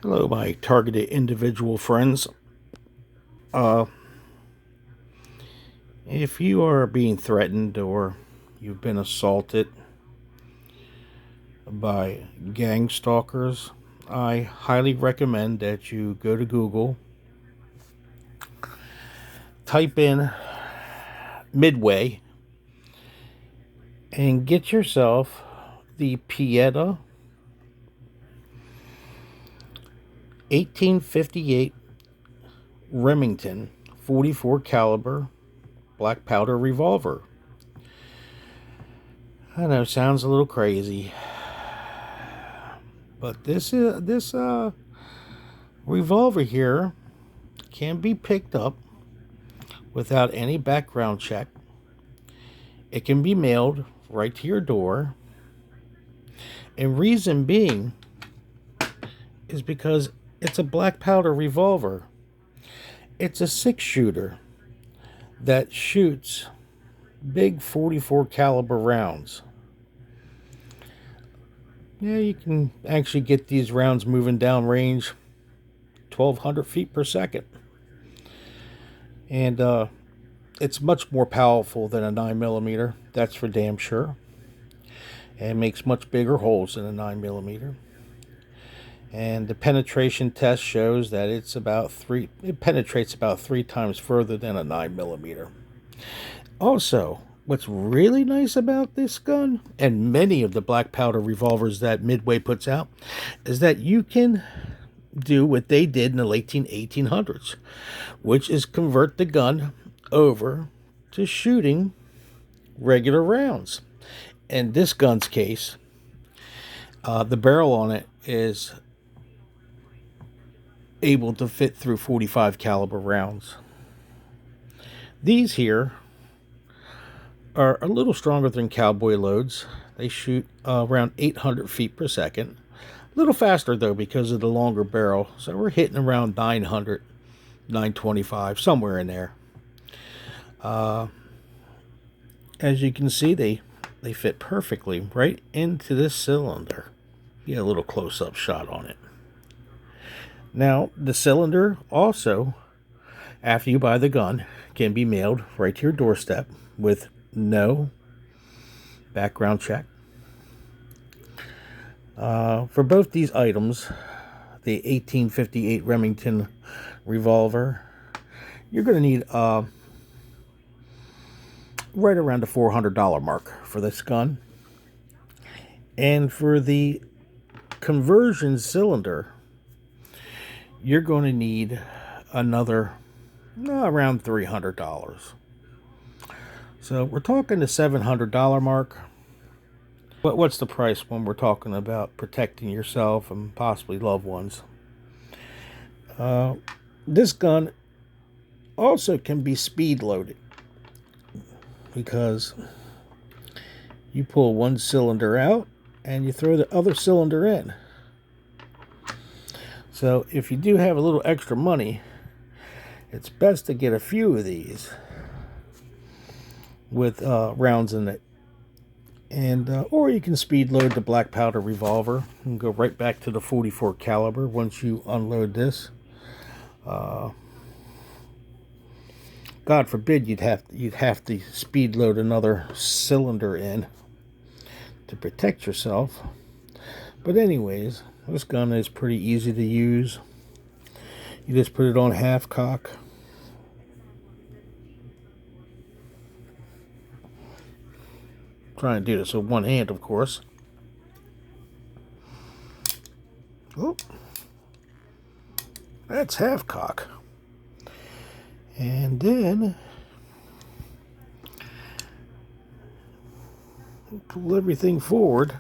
Hello, my targeted individual friends. Uh, if you are being threatened or you've been assaulted by gang stalkers, I highly recommend that you go to Google, type in Midway, and get yourself the Pieta 1858 Remington 44 caliber black powder revolver. I know, sounds a little crazy, but this revolver here can be picked up without any background check. It can be mailed right to your door. And reason being is because it's a black powder revolver. It's a 6-shooter that shoots big 44 caliber rounds. Yeah, you can actually get these rounds moving down range 1,200 feet per second. And it's much more powerful than a 9mm, that's for damn sure. And makes much bigger holes than a 9mm. And the penetration test shows that it penetrates about 3 times further than a 9mm. Also, what's really nice about this gun, and many of the black powder revolvers that Midway puts out, is that you can do what they did in the late 1800s, which is convert the gun over to shooting regular rounds. In this gun's case, the barrel on it is able to fit through 45 caliber rounds. These here are a little stronger than cowboy loads. They shoot around 800 feet per second. A little faster though because of the longer barrel. So we're hitting around 900, 925, somewhere in there. As you can see, they fit perfectly right into this cylinder. Get a little close-up shot on it. Now, the cylinder also, after you buy the gun, can be mailed right to your doorstep with no background check. For both these items, the 1858 Remington revolver, you're going to need right around the $400 mark for this gun. And for the conversion cylinder, you're going to need another around $300. So we're talking the $700 mark. What's the price when we're talking about protecting yourself and possibly loved ones? This gun also can be speed loaded, because you pull one cylinder out and you throw the other cylinder in. So if you do have a little extra money, it's best to get a few of these with rounds in it. And or you can speed load the black powder revolver and go right back to the 44 caliber once you unload this. God forbid you'd have to speed load another cylinder in to protect yourself. But anyways, this gun is pretty easy to use. You just put it on half cock. Trying to do this with one hand, of course. Oh, that's half cock. And then pull everything forward.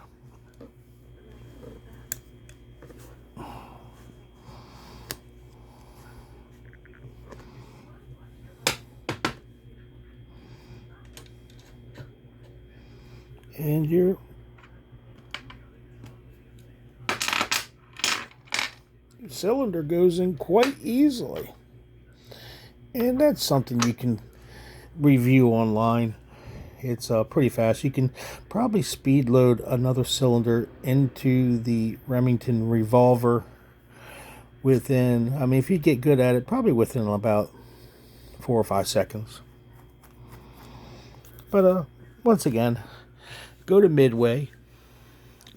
And your cylinder goes in quite easily. And that's something you can review online. It's pretty fast. You can probably speed load another cylinder into the Remington revolver within, I mean, if you get good at it, probably within about 4 or 5 seconds. But once again, go to Midway,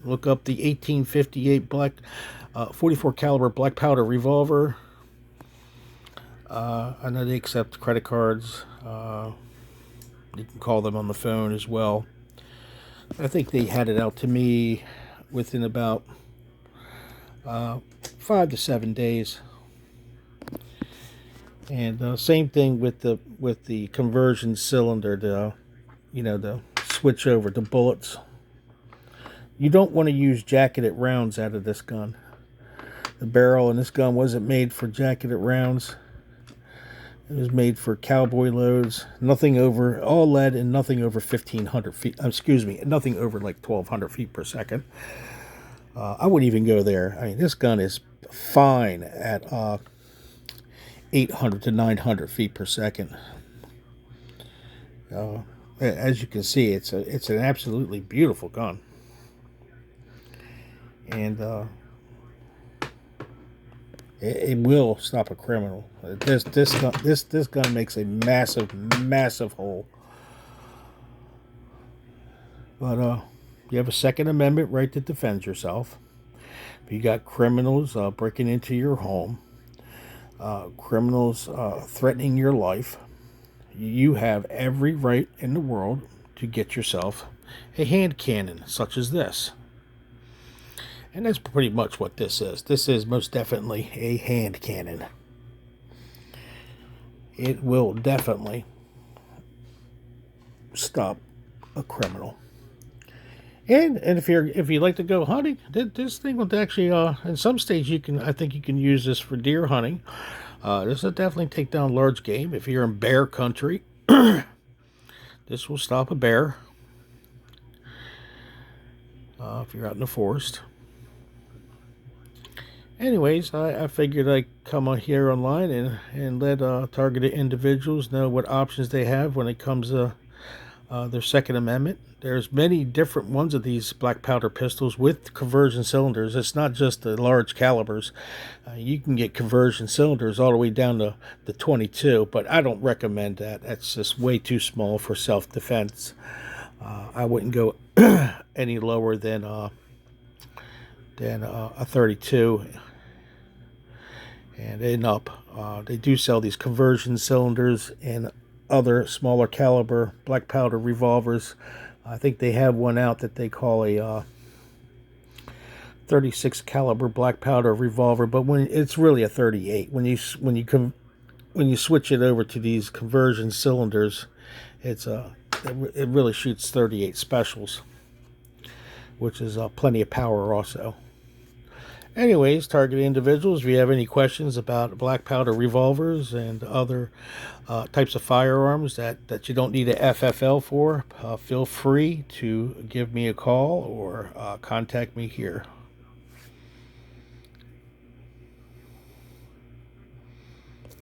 look up the 1858 black 44 caliber black powder revolver. I know they accept credit cards. You can call them on the phone as well. I think they had it out to me within about 5 to 7 days. And same thing with the conversion cylinder, the switch over to bullets. You don't want to use jacketed rounds out of this gun. The barrel in this gun wasn't made for jacketed rounds. It was made for cowboy loads. Nothing over, all lead, and nothing over 1,500 feet. Excuse me, nothing over like 1,200 feet per second. I wouldn't even go there. I mean, this gun is fine at 800 to 900 feet per second. As you can see, it's an absolutely beautiful gun. And it will stop a criminal. This gun makes a massive hole. But you have a Second Amendment right to defend yourself. If you got criminals breaking into your home, criminals threatening your life, you have every right in the world to get yourself a hand cannon such as this. And that's pretty much what this is. This is most definitely a hand cannon. It will definitely stop a criminal. And if you like to go hunting, this thing will actually in some states I think you can use this for deer hunting. This will definitely take down large game. If you're in bear country, this will stop a bear. If you're out in the forest. Anyways, I figured I'd come on here online and let targeted individuals know what options they have when it comes to their Second Amendment. There's many different ones of these black powder pistols with conversion cylinders. It's not just the large calibers. You can get conversion cylinders all the way down to the 22, but I don't recommend that. That's just way too small for self-defense. I wouldn't go any lower than a 32 and then up. They do sell these conversion cylinders and other smaller caliber black powder revolvers. I think they have one out that they call a 36 caliber black powder revolver, but when it's really a 38. When you switch it over to these conversion cylinders, it really shoots 38 specials, which is plenty of power also. Anyways, targeted individuals, if you have any questions about black powder revolvers and other types of firearms that you don't need a FFL for, feel free to give me a call or contact me here.